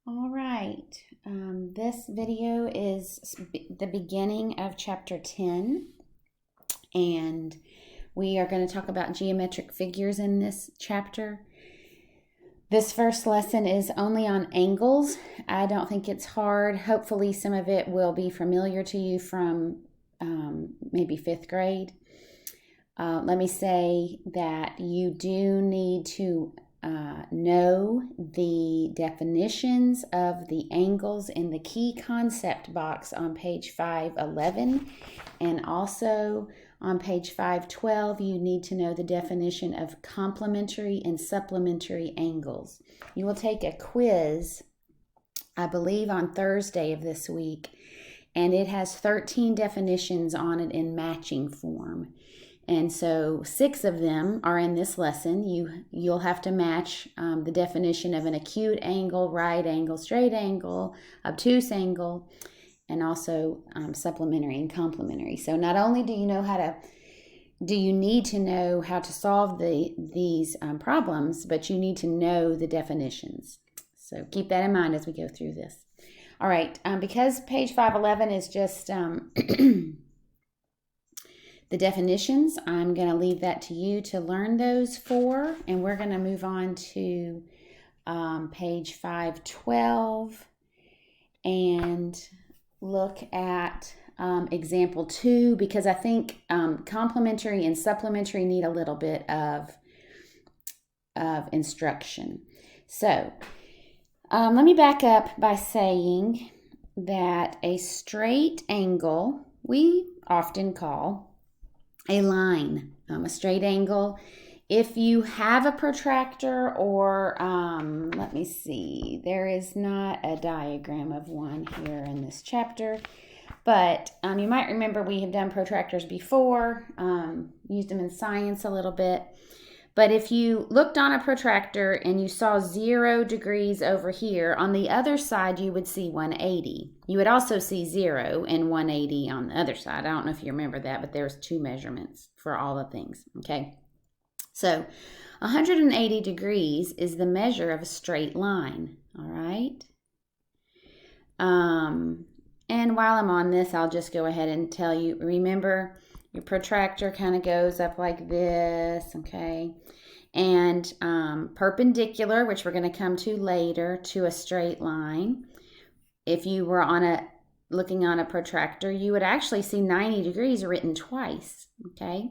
All right. This video is the beginning of chapter 10, and we are going to talk about geometric figures in this chapter. This first lesson is only on angles. I don't think it's hard. Hopefully, some of it will be familiar to you from maybe fifth grade. Let me say that you do need to know the definitions of the angles in the key concept box on page 511, and also on page 512 you need to know the definition of complementary and supplementary angles. You will take a quiz, I believe, on Thursday of this week, and it has 13 definitions on it in matching form. And so 6 of them are in this lesson. You'll have to match the definition of an acute angle, right angle, straight angle, obtuse angle, and also supplementary and complementary. So not only do you need to know how to solve these problems, but you need to know the definitions. So keep that in mind as we go through this. All right, because page 511 is just the definitions, I'm going to leave that to you to learn those 4, and we're going to move on to page 512 and look at example 2, because I think complementary and supplementary need a little bit of instruction. So let me back up by saying that a straight angle we often call a line, a straight angle. If you have a protractor or, let me see, there is not a diagram of one here in this chapter, but you might remember we have done protractors before, used them in science a little bit. But if you looked on a protractor and you saw 0 degrees over here, on the other side you would see 180. You would also see 0 and 180 on the other side. I don't know if you remember that, but there's 2 measurements for all the things, okay? So 180 degrees is the measure of a straight line, all right? And while I'm on this, I'll just go ahead and tell you, remember, your protractor kind of goes up like this, okay? And perpendicular, which we're going to come to later, to a straight line. If you were looking on a protractor, you would actually see 90 degrees written twice, okay?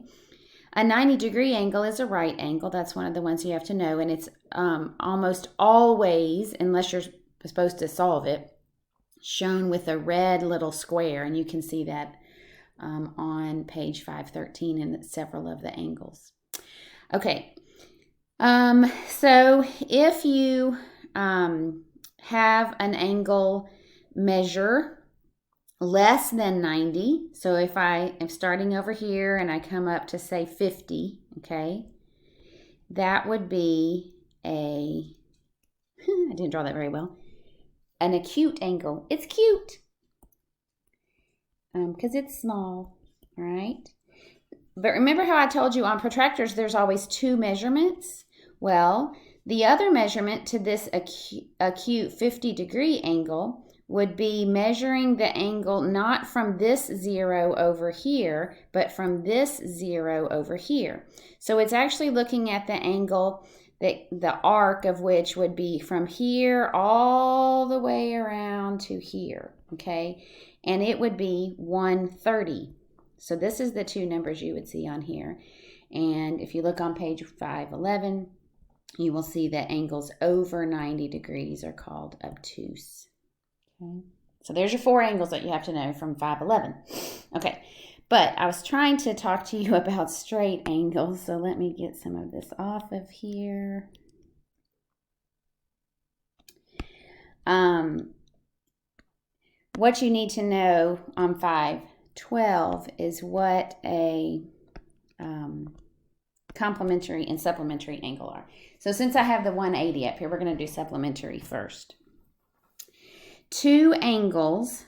A 90-degree angle is a right angle. That's one of the ones you have to know, and it's almost always, unless you're supposed to solve it, shown with a red little square, and you can see that on page 513 in several of the angles. Okay, so if you have an angle measure less than 90, so if I am starting over here and I come up to say 50, okay, that would be I didn't draw that very well, an acute angle. It's cute because it's small, all right? But remember how I told you on protractors there's always 2 measurements? Well, the other measurement to this acute 50-degree angle would be measuring the angle not from this 0 over here, but from this 0 over here. So it's actually looking at the angle, the arc of which would be from here all the way around to here, okay? And it would be 130. So this is the 2 numbers you would see on here. And if you look on page 511, you will see that angles over 90 degrees are called obtuse. Okay. So there's your 4 angles that you have to know from 511. Okay, but I was trying to talk to you about straight angles, so let me get some of this off of here. What you need to know on 512 is what a complementary and supplementary angle are. So since I have the 180 up here, we're going to do supplementary first. 2 angles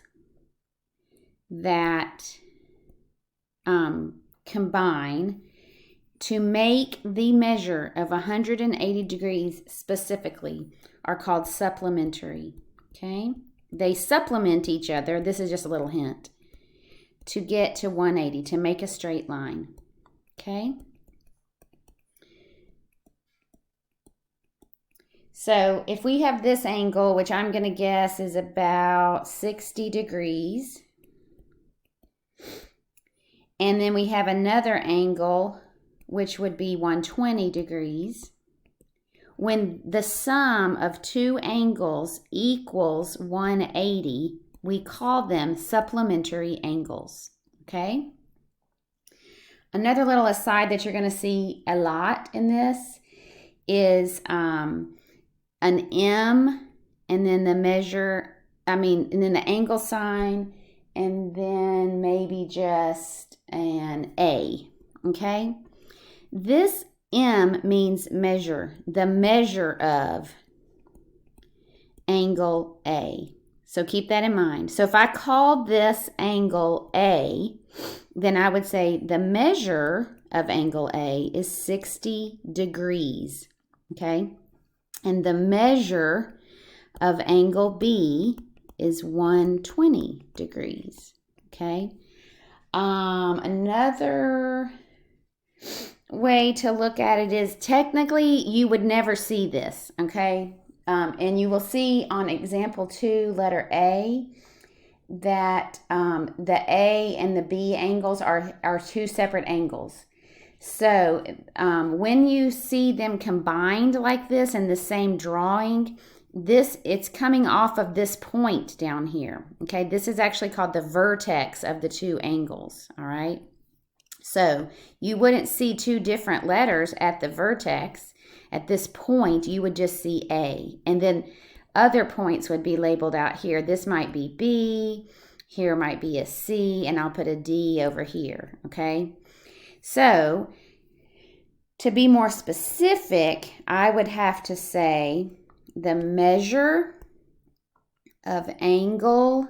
that combine to make the measure of 180 degrees specifically are called supplementary, okay? They supplement each other. This is just a little hint. To get to 180, to make a straight line, okay? So if we have this angle, which I'm going to guess is about 60 degrees, and then we have another angle, which would be 120 degrees. When the sum of two angles equals 180, we call them supplementary angles, okay? Another little aside that you're going to see a lot in this is an M, and then the measure, and then the angle sign, and then maybe just an A, okay? This M means measure, the measure of angle A. So keep that in mind. So if I called this angle A, then I would say the measure of angle A is 60 degrees, okay? And the measure of angle B is 120 degrees, okay? Another way to look at it is technically you would never see this, okay? And you will see on example 2, letter A, that the A and the B angles are two separate angles. So when you see them combined like this in the same drawing, it's coming off of this point down here, okay? This is actually called the vertex of the two angles, all right? So you wouldn't see two different letters at the vertex. At this point, you would just see A. And then other points would be labeled out here. This might be B, here might be a C, and I'll put a D over here, okay? So to be more specific, I would have to say the measure of angle,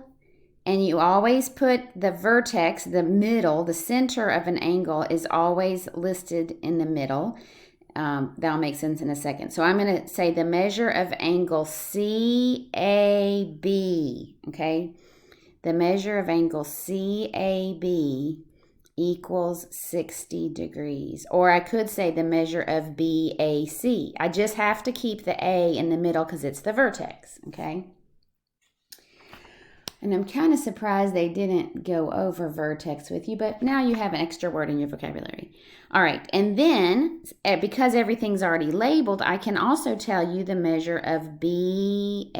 and you always put the vertex, the middle, the center of an angle is always listed in the middle. That'll make sense in a second. So I'm going to say the measure of angle CAB, okay? The measure of angle CAB equals 60 degrees. Or I could say the measure of BAC. I just have to keep the A in the middle because it's the vertex, okay? And I'm kind of surprised they didn't go over vertex with you, but now you have an extra word in your vocabulary. All right, and then because everything's already labeled, I can also tell you the measure of BAD.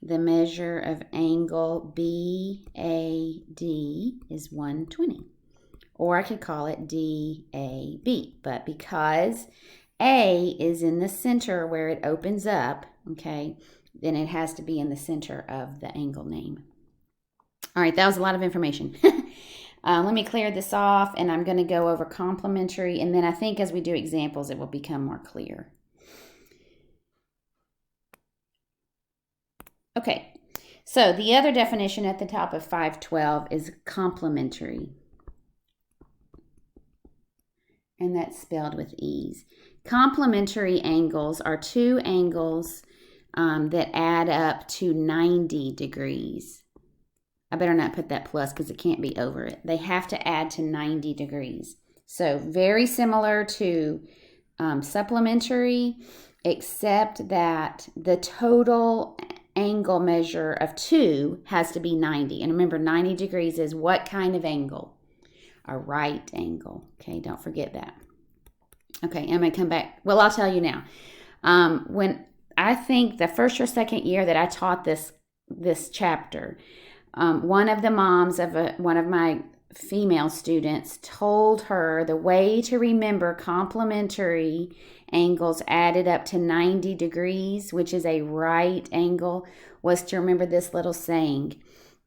The measure of angle BAD is 120. Or I could call it DAB, but because A is in the center where it opens up, okay, then it has to be in the center of the angle name. All right, that was a lot of information. Let me clear this off, and I'm going to go over complementary, and then I think as we do examples, it will become more clear. Okay, so the other definition at the top of 512 is complementary, and that's spelled with E's. Complementary angles are two angles that add up to 90 degrees. I better not put that plus because it can't be over it. They have to add to 90 degrees. So very similar to supplementary, except that the total angle measure of 2 has to be 90. And remember, 90 degrees is what kind of angle? A right angle. Okay, don't forget that. Okay, I'm going to come back. Well, I'll tell you now. When I think the first or second year that I taught this chapter, one of the moms of one of my female students told her the way to remember complementary angles added up to 90 degrees, which is a right angle, was to remember this little saying: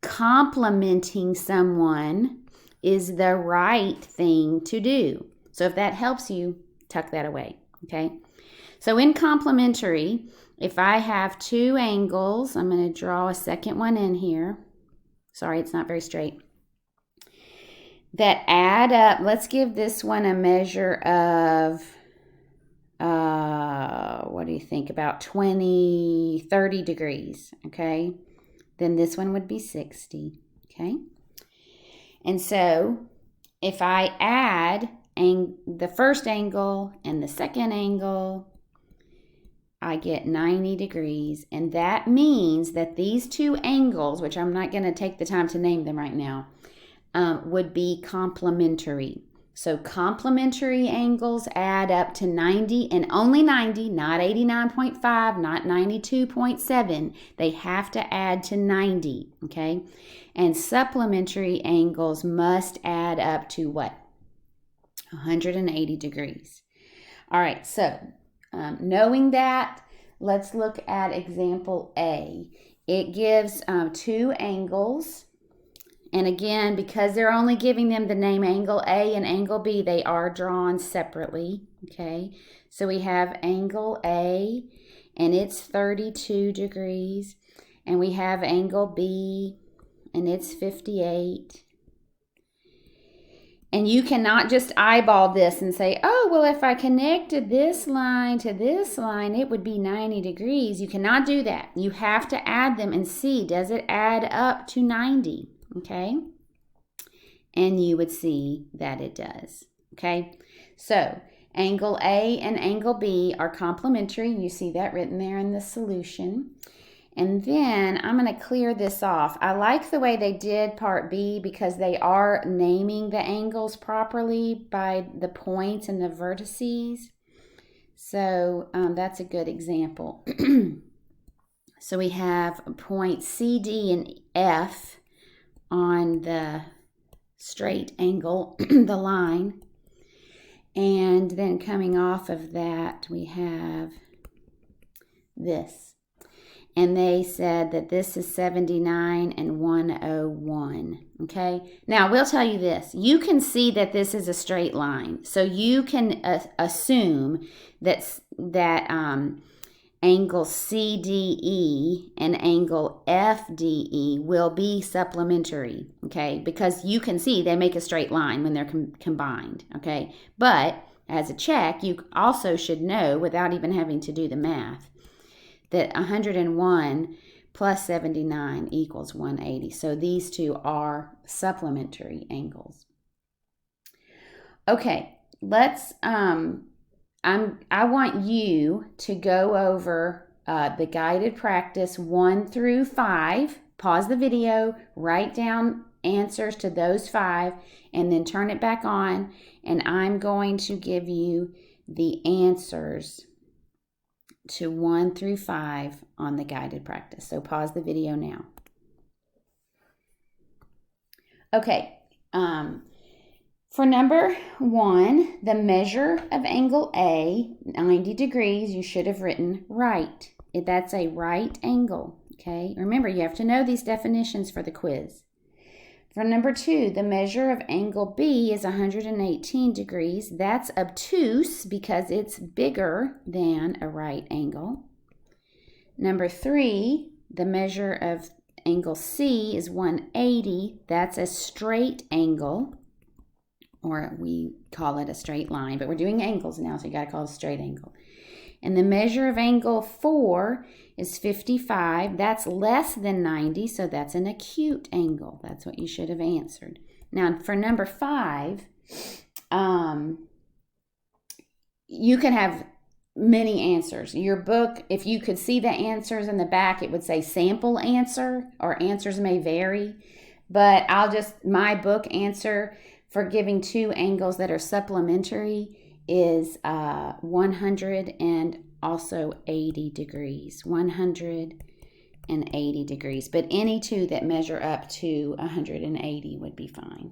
complimenting someone is the right thing to do. So if that helps you, tuck that away, okay? So in complementary, if I have two angles, I'm going to draw a second one in here. Sorry, it's not very straight. That add up, let's give this one a measure of what do you think, about 20, 30 degrees, okay? Then this one would be 60, okay? And so if I add the first angle and the second angle, I get 90 degrees. And that means that these two angles, which I'm not going to take the time to name them right now, would be complementary. So complementary angles add up to 90, and only 90, not 89.5, not 92.7. They have to add to 90, okay? And supplementary angles must add up to what? 180 degrees. All right, so knowing that, let's look at example A. It gives two angles. And again, because they're only giving them the name angle A and angle B, they are drawn separately, okay? So we have angle A, and it's 32 degrees. And we have angle B, and it's 58. And you cannot just eyeball this and say, oh, well, if I connected this line to this line, it would be 90 degrees. You cannot do that. You have to add them and see, does it add up to 90? Okay, and you would see that it does. Okay, so angle A and angle B are complementary. You see that written there in the solution. And then I'm going to clear this off. I like the way they did part B because they are naming the angles properly by the points and the vertices. So that's a good example. So we have points C, D, and F on the straight angle, the line. And then coming off of that, we have this. And they said that this is 79 and 101, okay? Now, we'll tell you this. You can see that this is a straight line. So you can assume that angle CDE and angle FDE will be supplementary, okay? Because you can see they make a straight line when they're combined, okay? But as a check, you also should know, without even having to do the math, that 101 plus 79 equals 180. So these two are supplementary angles. Okay, let's I want you to go over the guided practice 1 through 5. Pause the video, write down answers to those 5, and then turn it back on, and I'm going to give you the answers to 1 through 5 on the guided practice. So pause the video now. Okay, for number 1, the measure of angle A, 90 degrees, you should have written right. That's a right angle, okay? Remember, you have to know these definitions for the quiz. For number 2, the measure of angle B is 118 degrees. That's obtuse because it's bigger than a right angle. Number 3, the measure of angle C is 180. That's a straight angle, or we call it a straight line, but we're doing angles now, so you got to call it a straight angle. And the measure of angle 4 is 55. That's less than 90, so that's an acute angle. That's what you should have answered. Now, for number 5, you can have many answers. Your book, if you could see the answers in the back, it would say sample answer, or answers may vary. But my book answer for giving 2 angles that are supplementary is 100 and also 80 degrees. 180 degrees. But any 2 that measure up to 180 would be fine.